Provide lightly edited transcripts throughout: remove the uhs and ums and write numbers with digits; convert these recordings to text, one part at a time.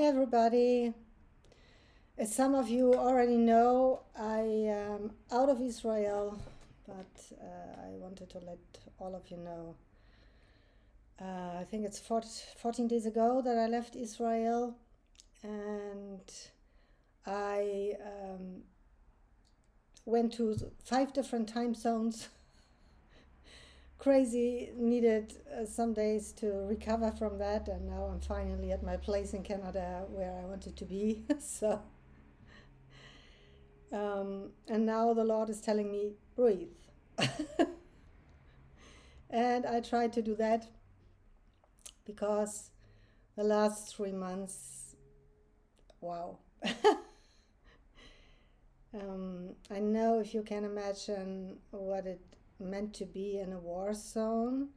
everybody. As some of you already know, I am out of Israel, but I wanted to let all of you know. I think it's 14 days ago that I left Israel, and I went to 5 different time zones. Crazy, needed some days to recover from that, and now I'm finally at my place in Canada where I wanted to be. And now the Lord is telling me, breathe. And I try to do that because the last 3 months, wow. I know if you can imagine what it meant to be in a war zone,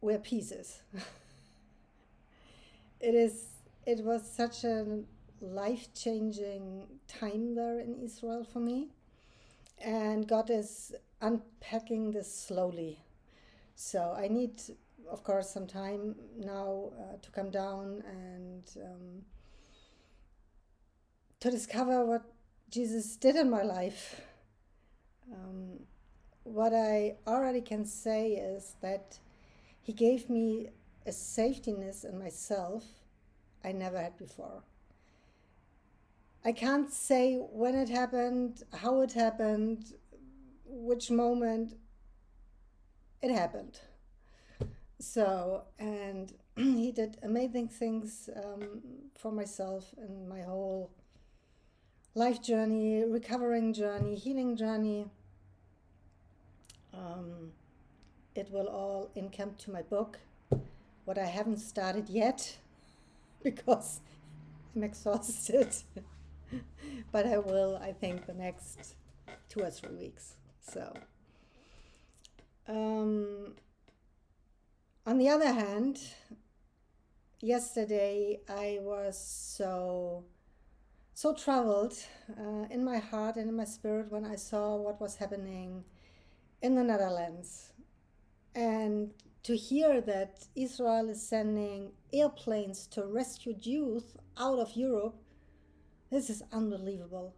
we're pieces. It was such a life-changing time there in Israel for me, and God is unpacking this slowly. So I need, of course, some time now to come down and to discover what Jesus did in my life. What I already can say is that He gave me a safetyness in myself I never had before. I can't say when it happened, how it happened, which moment it happened. So, and He did amazing things for myself and my whole life journey, recovering journey, healing journey. It will all encamp to my book, what I haven't started yet because I'm exhausted. But I will, I think, the next 2 or 3 weeks. So, on the other hand, yesterday I was so troubled in my heart and in my spirit when I saw what was happening in the Netherlands. And to hear that Israel is sending airplanes to rescue youth out of Europe, this is unbelievable.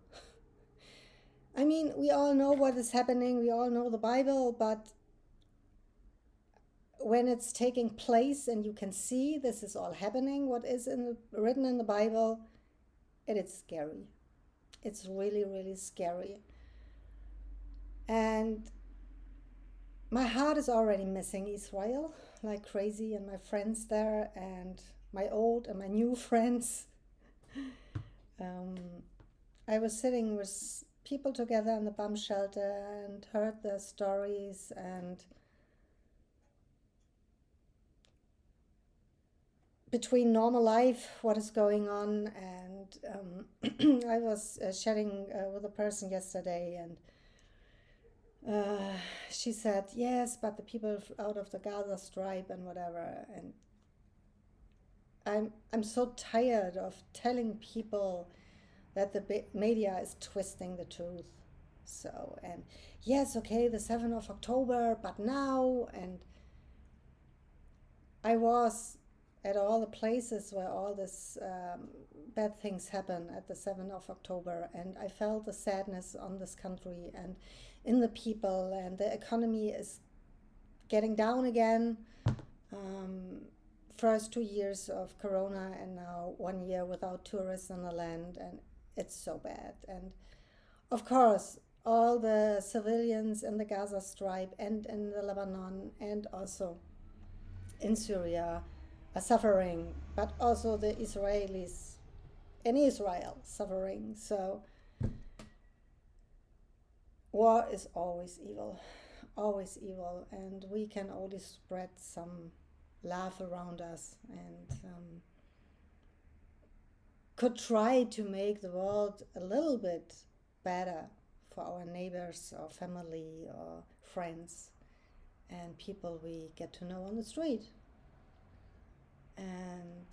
I mean, we all know what is happening, we all know the Bible, but when it's taking place and you can see this is all happening, what is written in the Bible, it is scary. It's really, really scary. And my heart is already missing Israel like crazy, and my friends there, and my old and my new friends. I was sitting with people together in the bomb shelter and heard their stories, and between normal life, what is going on, and I was chatting with a person yesterday, and she said, yes, but the people out of the Gaza Strip and whatever, and I'm so tired of telling people that the media is twisting the truth. So, and yes, okay, the 7th of October, but now, and I was at all the places where all this bad things happen at the 7th of October, and I felt the sadness on this country and in the people, and the economy is getting down again. First 2 years of Corona, and now 1 year without tourists in the land, and it's so bad. And of course, all the civilians in the Gaza Strip and in the Lebanon and also in Syria are suffering, but also the Israelis in Israel suffering. So war is always evil, and we can only spread some love around us, and could try to make the world a little bit better for our neighbors or family or friends and people we get to know on the street. And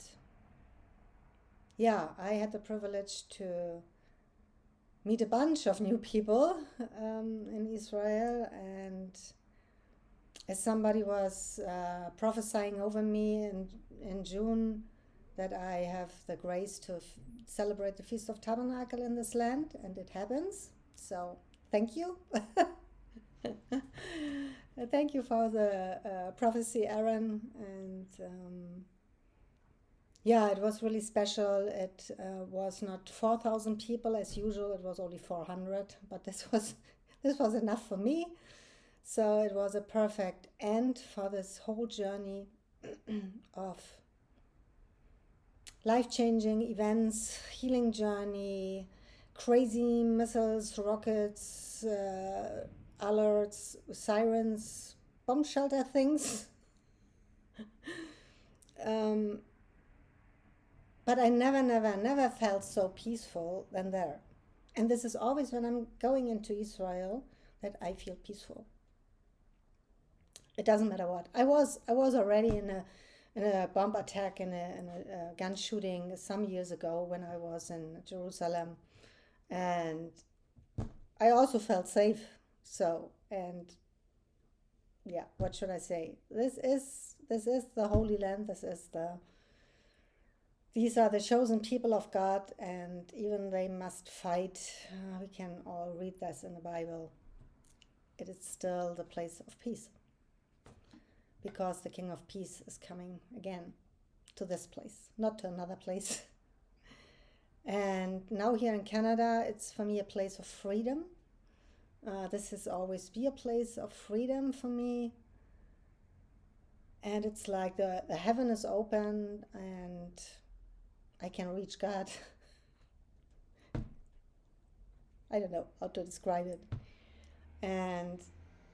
yeah, I had the privilege to meet a bunch of new people in Israel, and as somebody was prophesying over me in June that I have the grace to celebrate the Feast of Tabernacle in this land, and it happens. So thank you. Thank you for the prophecy, Aaron. And yeah, it was really special. It was not 4,000 people as usual. It was only 400, but this was enough for me. So it was a perfect end for this whole journey of life-changing events, healing journey, crazy missiles, rockets, alerts, sirens, bomb shelter things. um, but I never felt so peaceful than there. And this is always when I'm going into Israel that I feel peaceful. It doesn't matter what. I was already in a bomb attack in a gun shooting some years ago when I was in Jerusalem, and I also felt safe. So, and yeah, what should I say? This is the Holy Land. These are the chosen people of God, and even they must fight. We can all read this in the Bible. It is still the place of peace, because the King of Peace is coming again to this place, not to another place. And now here in Canada, it's for me a place of freedom. This has always been a place of freedom for me. And it's like the heaven is open and I can reach God. I don't know how to describe it. And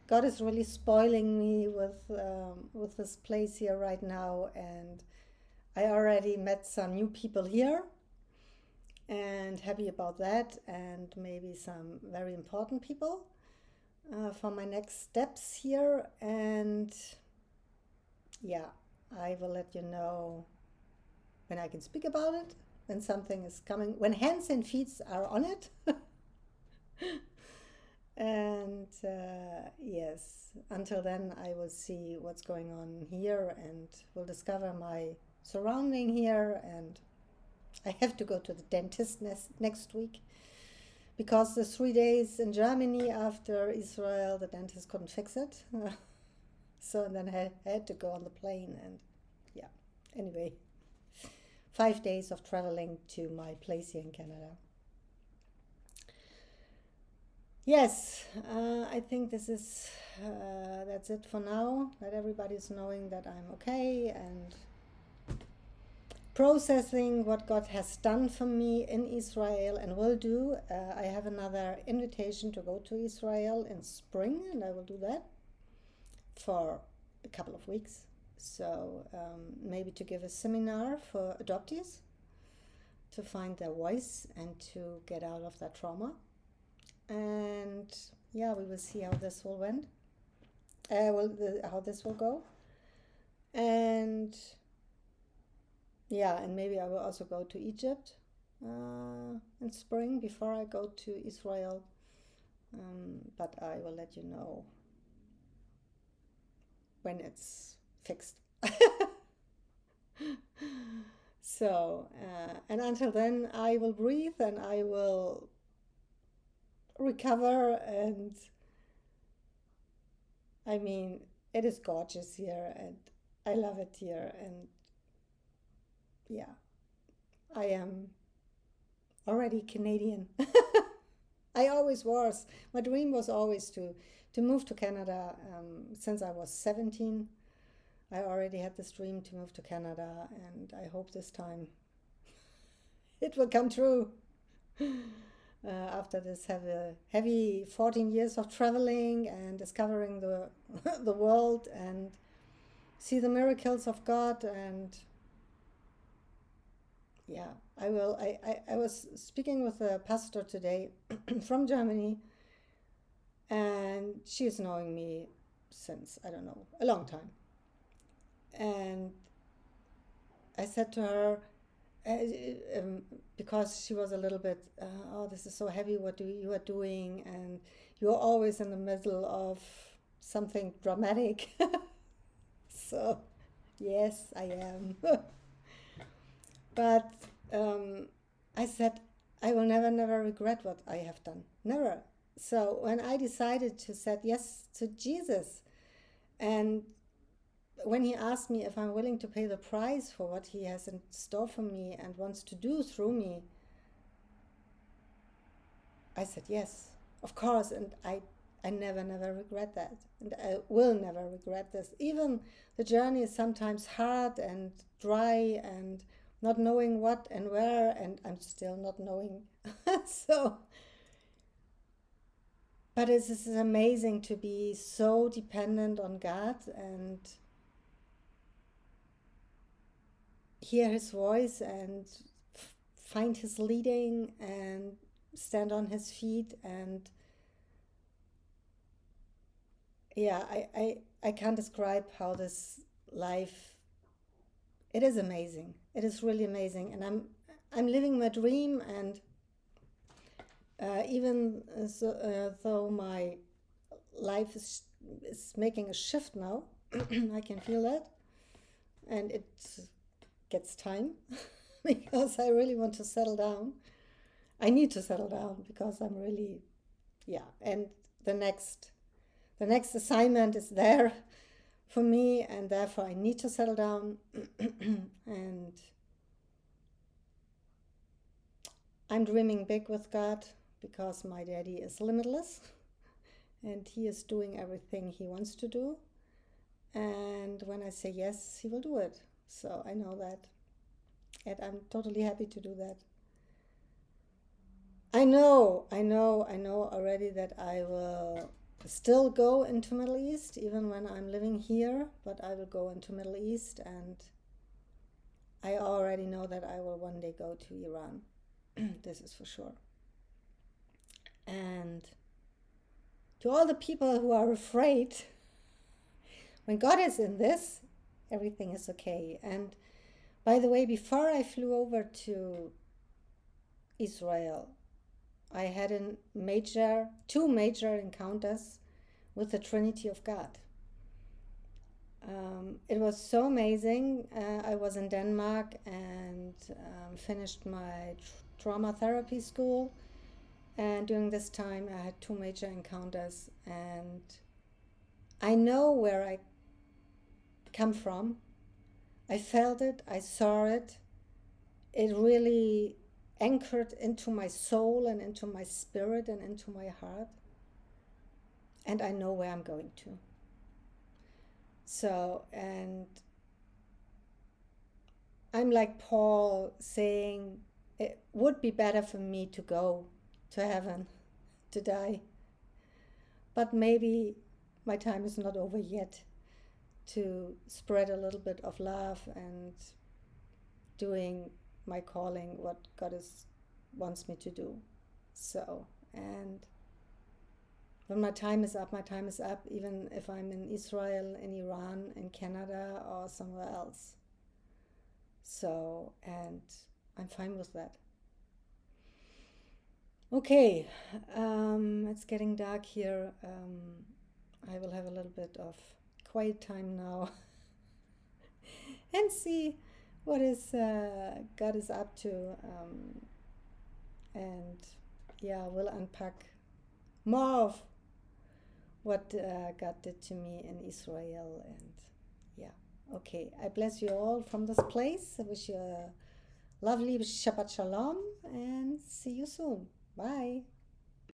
God is really spoiling me with this place here right now. And I already met some new people here and happy about that, and maybe some very important people for my next steps here. And yeah, I will let you know when I can speak about it, when something is coming, when hands and feet are on it. And yes, until then, I will see what's going on here and will discover my surrounding here. And I have to go to the dentist next week because the 3 days in Germany after Israel, the dentist couldn't fix it. So and then I had to go on the plane, and yeah, anyway, 5 days of traveling to my place here in Canada. Yes, I think that's it for now. That everybody's knowing that I'm okay and processing what God has done for me in Israel and will do. I have another invitation to go to Israel in spring, and I will do that for a couple of weeks. So maybe to give a seminar for adoptees to find their voice and to get out of that trauma. And yeah, we will see how this will went. How this will go. And yeah, and maybe I will also go to Egypt in spring before I go to Israel. But I will let you know when it's fixed. So, and until then, I will breathe and I will recover. And I mean, it is gorgeous here and I love it here. And yeah, I am already Canadian. I always was. My dream was always to move to Canada since I was 17. I already had this dream to move to Canada, and I hope this time it will come true. After this heavy 14 years of traveling and discovering the world and see the miracles of God. And yeah, I will. I was speaking with a pastor today from Germany, and she is knowing me since, I don't know, a long time. And I said to her, because she was a little bit, oh, this is so heavy, what you are doing, and you're always in the middle of something dramatic. So, yes, I am. But um, I said, I will never, never regret what I have done. Never. So when I decided to say yes to Jesus, and when he asked me if I'm willing to pay the price for what he has in store for me and wants to do through me, I said yes, of course. And I never, never regret that. And I will never regret this. Even the journey is sometimes hard and dry and not knowing what and where, and I'm still not knowing. So, but it is amazing to be so dependent on God and hear his voice and find his leading and stand on his feet. And yeah, I can't describe how this life, it is amazing. It is really amazing. And I'm living my dream. And even though my life is making a shift now, I can feel that. And it gets time because I really want to settle down. I need to settle down because I'm really, yeah. And the next the next assignment is there for me, and therefore I need to settle down. And I'm dreaming big with God because my daddy is limitless and he is doing everything he wants to do. And when I say yes, he will do it. So I know that. And I'm totally happy to do that. I know already that I will still go into Middle East even when I'm living here, but I will go into Middle East, and I already know that I will one day go to Iran. This is for sure. And to all the people who are afraid, when God is in this, everything is okay. And by the way, before I flew over to Israel, I had two major encounters with the Trinity of God. It was so amazing. I was in Denmark and finished my trauma therapy school. And during this time, I had two major encounters. And I know where I come from. I felt it, I saw it. It really anchored into my soul and into my spirit and into my heart. And I know where I'm going to. So, and I'm like Paul saying, it would be better for me to go to heaven, to die. But maybe my time is not over yet to spread a little bit of love and doing my calling, what wants me to do. So, and when my time is up, my time is up, even if I'm in Israel, in Iran, in Canada, or somewhere else. So, and I'm fine with that. Okay, it's getting dark here. I will have a little bit of quiet time now and see what is God is up to. And yeah, we'll unpack more of what God did to me in Israel. And yeah, okay. I bless you all from this place. I wish you a lovely Shabbat Shalom and see you soon. Bye.